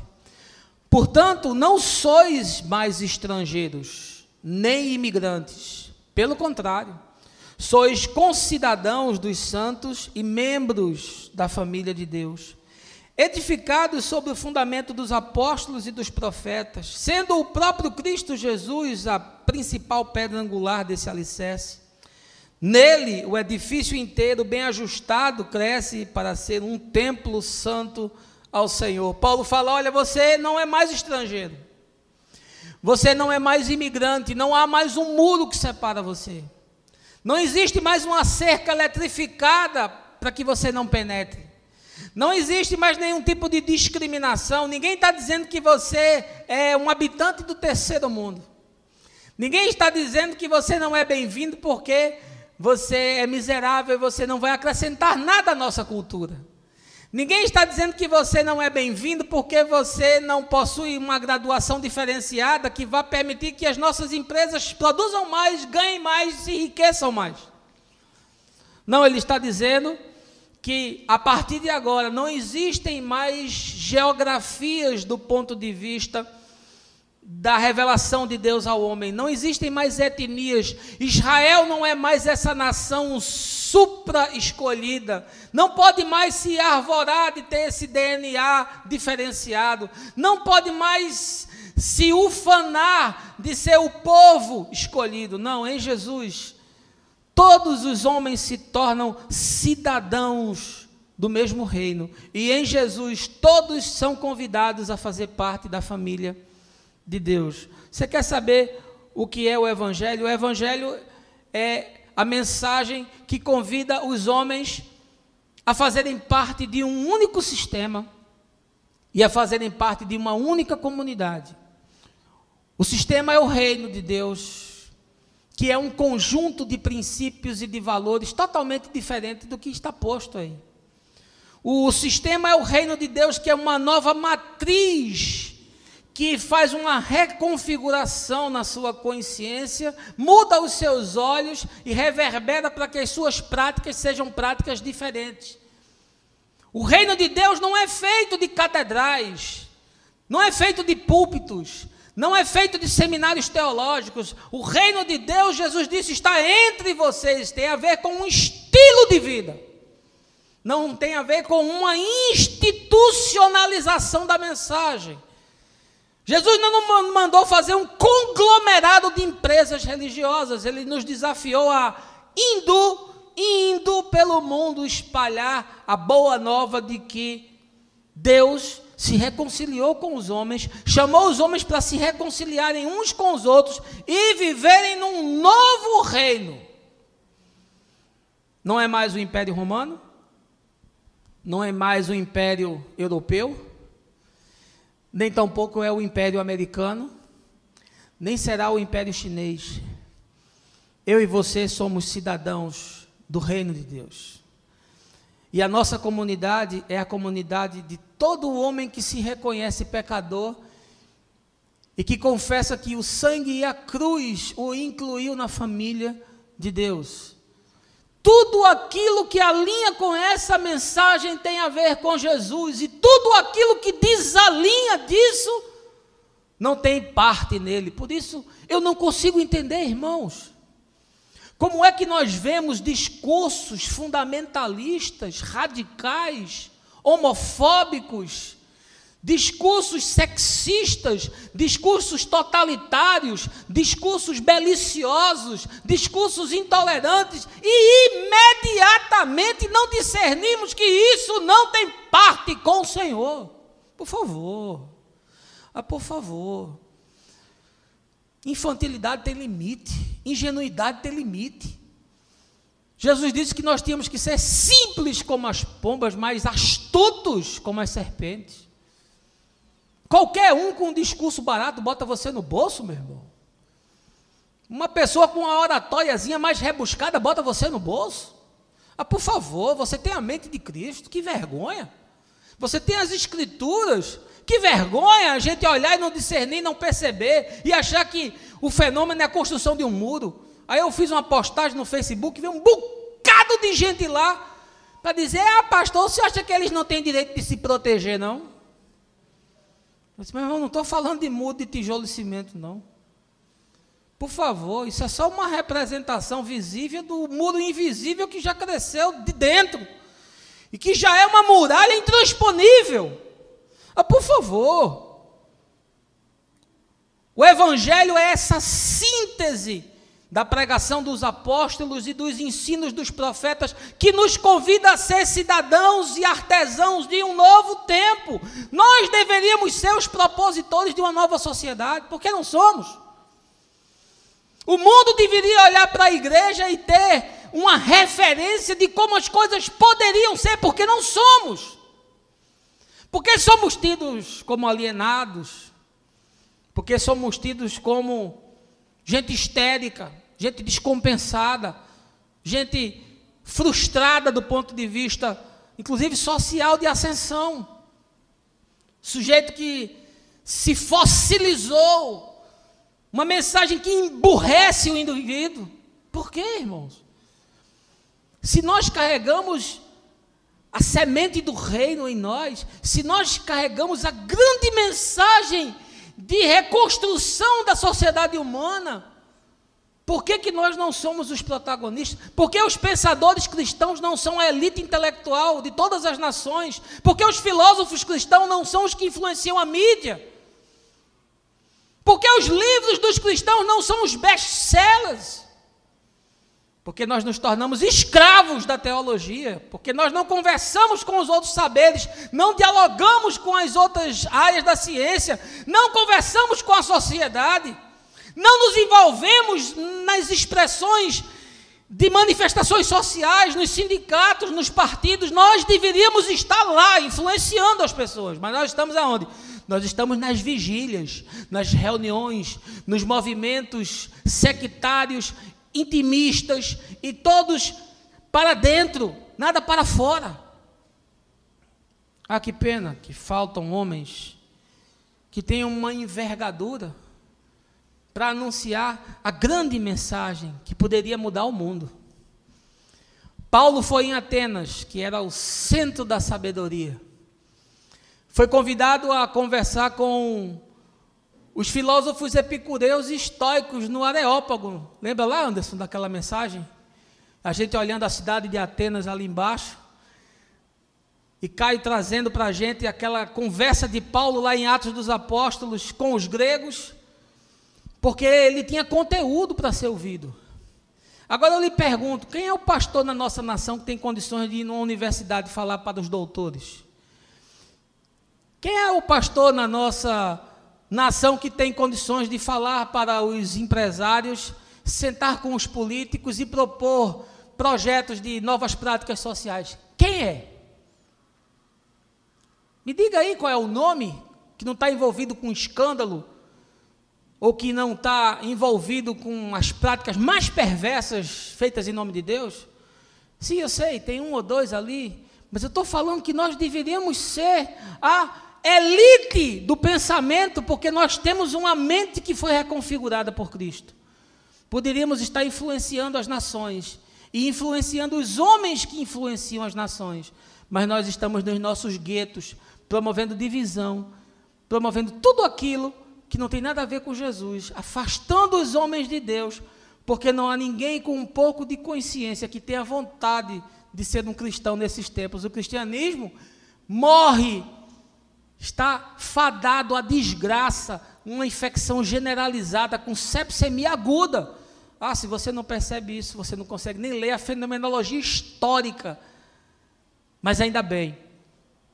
Portanto, não sois mais estrangeiros, nem imigrantes. Pelo contrário, sois concidadãos dos santos e membros da família de Deus, edificados sobre o fundamento dos apóstolos e dos profetas, sendo o próprio Cristo Jesus a principal pedra angular desse alicerce. Nele, o edifício inteiro, bem ajustado, cresce para ser um templo santo ao Senhor. Paulo fala, olha, você não é mais estrangeiro, você não é mais imigrante, não há mais um muro que separa você, não existe mais uma cerca eletrificada para que você não penetre, Não existe mais nenhum tipo de discriminação. Ninguém está dizendo que você é um habitante do terceiro mundo. Ninguém está dizendo que você não é bem-vindo porque você é miserável e você não vai acrescentar nada à nossa cultura. Ninguém está dizendo que você não é bem-vindo porque você não possui uma graduação diferenciada que vai permitir que as nossas empresas produzam mais, ganhem mais e enriqueçam mais. Não, ele está dizendo que a partir de agora não existem mais geografias do ponto de vista da revelação de Deus ao homem, não existem mais etnias. Israel não é mais essa nação supra-escolhida, não pode mais se arvorar de ter esse DNA diferenciado, não pode mais se ufanar de ser o povo escolhido. Não, em Jesus todos os homens se tornam cidadãos do mesmo reino, e em Jesus todos são convidados a fazer parte da família de Deus. Você quer saber o que é o Evangelho? O Evangelho é a mensagem que convida os homens a fazerem parte de um único sistema e a fazerem parte de uma única comunidade. O sistema é o reino de Deus, que é um conjunto de princípios e de valores totalmente diferente do que está posto aí. O sistema é o reino de Deus, que é uma nova matriz, que faz uma reconfiguração na sua consciência, muda os seus olhos e reverbera para que as suas práticas sejam práticas diferentes. O reino de Deus não é feito de catedrais, não é feito de púlpitos, não é feito de seminários teológicos. O reino de Deus, Jesus disse, está entre vocês, tem a ver com um estilo de vida. Não tem a ver com uma institucionalização da mensagem. Jesus não mandou fazer um conglomerado de empresas religiosas, ele nos desafiou a indo pelo mundo espalhar a boa nova de que Deus se reconciliou com os homens, chamou os homens para se reconciliarem uns com os outros e viverem num novo reino. Não é mais o Império Romano, não é mais o Império Europeu, nem tampouco é o Império Americano, nem será o Império Chinês. Eu e você somos cidadãos do reino de Deus. E a nossa comunidade é a comunidade de todo homem que se reconhece pecador e que confessa que o sangue e a cruz o incluiu na família de Deus. Tudo aquilo que alinha com essa mensagem tem a ver com Jesus, e tudo aquilo que desalinha disso não tem parte nele. Por isso eu não consigo entender, irmãos, como é que nós vemos discursos fundamentalistas, radicais, homofóbicos, discursos sexistas, discursos totalitários, discursos beliciosos, discursos intolerantes, e imediatamente não discernimos que isso não tem parte com o Senhor. Por favor, por favor. Infantilidade tem limite, ingenuidade tem limite. Jesus disse que nós tínhamos que ser simples como as pombas, mas astutos como as serpentes. Qualquer um com um discurso barato bota você no bolso, meu irmão. Uma pessoa com uma oratóriazinha mais rebuscada bota você no bolso. Por favor, você tem a mente de Cristo, que vergonha. Você tem as Escrituras, que vergonha a gente olhar e não discernir, não perceber, e achar que o fenômeno é a construção de um muro. Aí eu fiz uma postagem no Facebook, veio um bocado de gente lá, para dizer, pastor, você acha que eles não têm direito de se proteger, não? Eu disse, meu irmão, não estou falando de muro, de tijolo e cimento, não. Por favor, isso é só uma representação visível do muro invisível que já cresceu de dentro, e que já é uma muralha intransponível. Por favor. O Evangelho é essa síntese da pregação dos apóstolos e dos ensinos dos profetas, que nos convida a ser cidadãos e artesãos de um novo tempo. Nós deveríamos ser os propositores de uma nova sociedade, porque não somos. O mundo deveria olhar para a igreja e ter uma referência de como as coisas poderiam ser, porque não somos. Porque somos tidos como alienados, porque somos tidos como gente histérica, gente descompensada, gente frustrada do ponto de vista, inclusive social, de ascensão. Sujeito que se fossilizou, uma mensagem que emburrece o indivíduo. Por quê, irmãos? Se nós carregamos a semente do reino em nós, se nós carregamos a grande mensagem de reconstrução da sociedade humana, por que nós não somos os protagonistas? Por que os pensadores cristãos não são a elite intelectual de todas as nações? Por que os filósofos cristãos não são os que influenciam a mídia? Por que os livros dos cristãos não são os best-sellers? Porque nós nos tornamos escravos da teologia, porque nós não conversamos com os outros saberes, não dialogamos com as outras áreas da ciência, não conversamos com a sociedade, não nos envolvemos nas expressões de manifestações sociais, nos sindicatos, nos partidos. Nós deveríamos estar lá, influenciando as pessoas, mas nós estamos aonde? Nós estamos nas vigílias, nas reuniões, nos movimentos sectários, intimistas, e todos para dentro, nada para fora. Ah, que pena que faltam homens que tenham uma envergadura para anunciar a grande mensagem que poderia mudar o mundo. Paulo foi em Atenas, que era o centro da sabedoria. Foi convidado a conversar com os filósofos epicureus e estoicos no Areópago. Lembra lá, Anderson, daquela mensagem? A gente olhando a cidade de Atenas ali embaixo, e Caio trazendo para a gente aquela conversa de Paulo lá em Atos dos Apóstolos com os gregos, porque ele tinha conteúdo para ser ouvido. Agora eu lhe pergunto, quem é o pastor na nossa nação que tem condições de ir numa universidade falar para os doutores? Quem é o pastor na nossa nação que tem condições de falar para os empresários, sentar com os políticos e propor projetos de novas práticas sociais? Quem é? Me diga aí qual é o nome que não está envolvido com escândalo, ou que não está envolvido com as práticas mais perversas feitas em nome de Deus? Sim, eu sei, tem um ou dois ali, mas eu estou falando que nós deveríamos ser a elite do pensamento, porque nós temos uma mente que foi reconfigurada por Cristo. Poderíamos estar influenciando as nações, e influenciando os homens que influenciam as nações, mas nós estamos nos nossos guetos, promovendo divisão, promovendo tudo aquilo que não tem nada a ver com Jesus, afastando os homens de Deus, porque não há ninguém com um pouco de consciência que tenha vontade de ser um cristão nesses tempos. O cristianismo morre, está fadado à desgraça, uma infecção generalizada com sepsemia aguda. Ah, se você não percebe isso, você não consegue nem ler a fenomenologia histórica. Mas ainda bem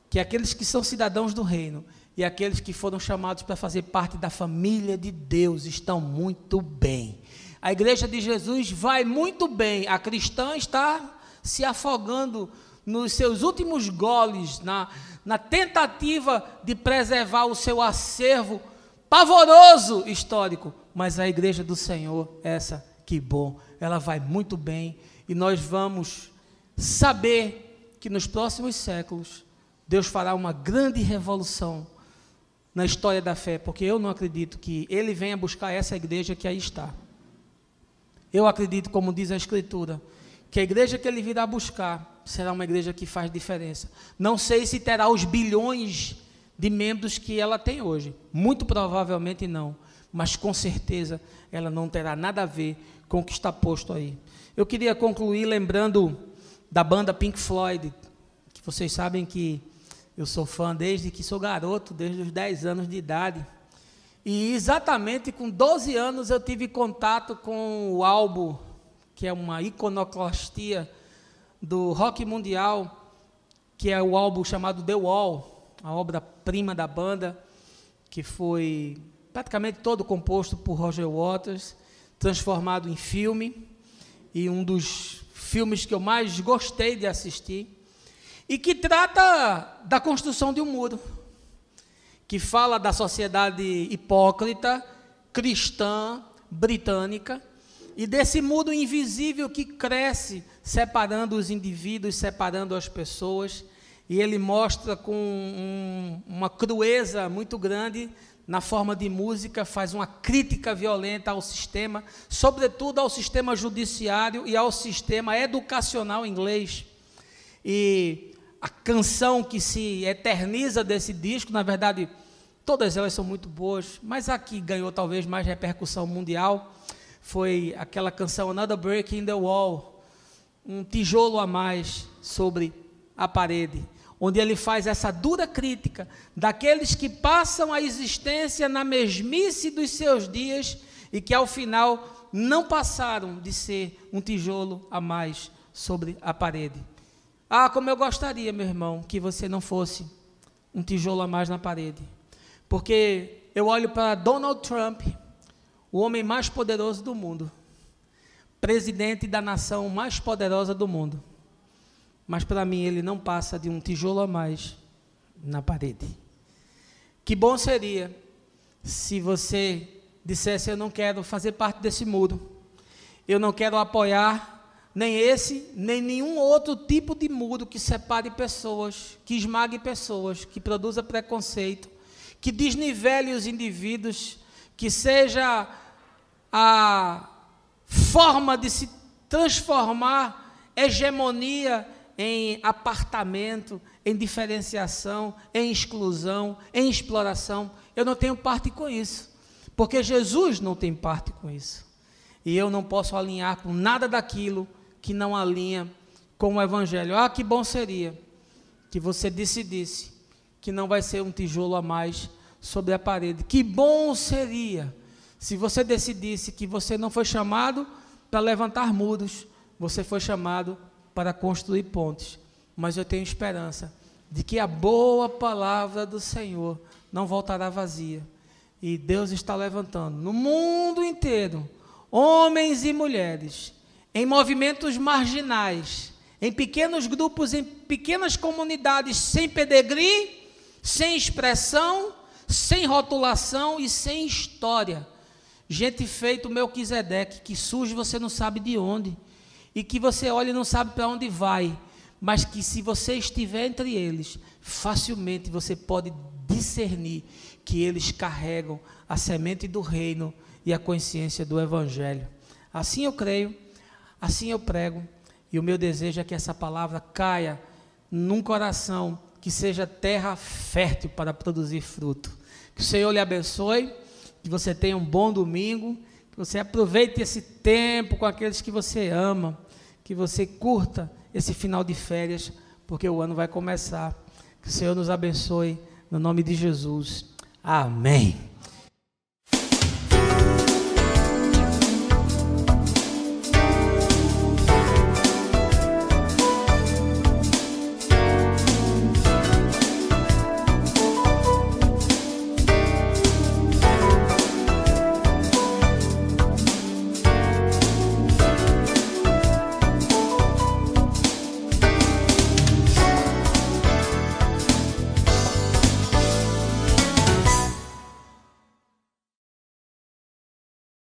que aqueles que são cidadãos do reino e aqueles que foram chamados para fazer parte da família de Deus estão muito bem. A igreja de Jesus vai muito bem. A cristã está se afogando nos seus últimos goles, na tentativa de preservar o seu acervo pavoroso histórico. Mas a igreja do Senhor, essa, que bom, ela vai muito bem. E nós vamos saber que nos próximos séculos Deus fará uma grande revolução na história da fé, porque eu não acredito que Ele venha buscar essa igreja que aí está. Eu acredito, como diz a Escritura, que a igreja que Ele virá buscar será uma igreja que faz diferença. Não sei se terá os bilhões de membros que ela tem hoje, muito provavelmente não, mas com certeza ela não terá nada a ver com o que está posto aí. Eu queria concluir lembrando da banda Pink Floyd, que vocês sabem que eu sou fã desde que sou garoto, desde os 10 anos de idade. E exatamente com 12 anos eu tive contato com o álbum, que é uma iconoclastia do rock mundial, que é o álbum chamado The Wall, a obra-prima da banda, que foi praticamente todo composto por Roger Waters, transformado em filme, e um dos filmes que eu mais gostei de assistir. e que trata da construção de um muro, que fala da sociedade hipócrita, cristã, britânica, e desse muro invisível que cresce, separando os indivíduos, separando as pessoas, e ele mostra com uma crueza muito grande, na forma de música, faz uma crítica violenta ao sistema, sobretudo ao sistema judiciário e ao sistema educacional inglês. E a canção que se eterniza desse disco, na verdade, todas elas são muito boas, mas a que ganhou talvez mais repercussão mundial foi aquela canção Another Brick in the Wall, um tijolo a mais sobre a parede, onde ele faz essa dura crítica daqueles que passam a existência na mesmice dos seus dias e que ao final não passaram de ser um tijolo a mais sobre a parede. Ah, como eu gostaria, meu irmão, que você não fosse um tijolo a mais na parede, porque eu olho para Donald Trump, o homem mais poderoso do mundo, presidente da nação mais poderosa do mundo, mas para mim ele não passa de um tijolo a mais na parede. Que bom seria se você dissesse: eu não quero fazer parte desse muro, eu não quero apoiar nem esse, nem nenhum outro tipo de muro que separe pessoas, que esmague pessoas, que produza preconceito, que desnivele os indivíduos, que seja a forma de se transformar hegemonia em apartamento, em diferenciação, em exclusão, em exploração. Eu não tenho parte com isso, porque Jesus não tem parte com isso. E eu não posso alinhar com nada daquilo que não alinha com o Evangelho. Ah, que bom seria que você decidisse que não vai ser um tijolo a mais sobre a parede. Que bom seria se você decidisse que você não foi chamado para levantar muros, você foi chamado para construir pontes. Mas eu tenho esperança de que a boa palavra do Senhor não voltará vazia. E Deus está levantando no mundo inteiro homens e mulheres em movimentos marginais, em pequenos grupos, em pequenas comunidades, sem pedigree, sem expressão, sem rotulação e sem história. Gente feito Melquisedeque, que surge você não sabe de onde, e que você olha e não sabe para onde vai, mas que se você estiver entre eles, facilmente você pode discernir que eles carregam a semente do reino e a consciência do Evangelho. Assim eu creio, assim eu prego, e o meu desejo é que essa palavra caia num coração que seja terra fértil para produzir fruto. Que o Senhor lhe abençoe, que você tenha um bom domingo, que você aproveite esse tempo com aqueles que você ama, que você curta esse final de férias, porque o ano vai começar. Que o Senhor nos abençoe, no nome de Jesus. Amém.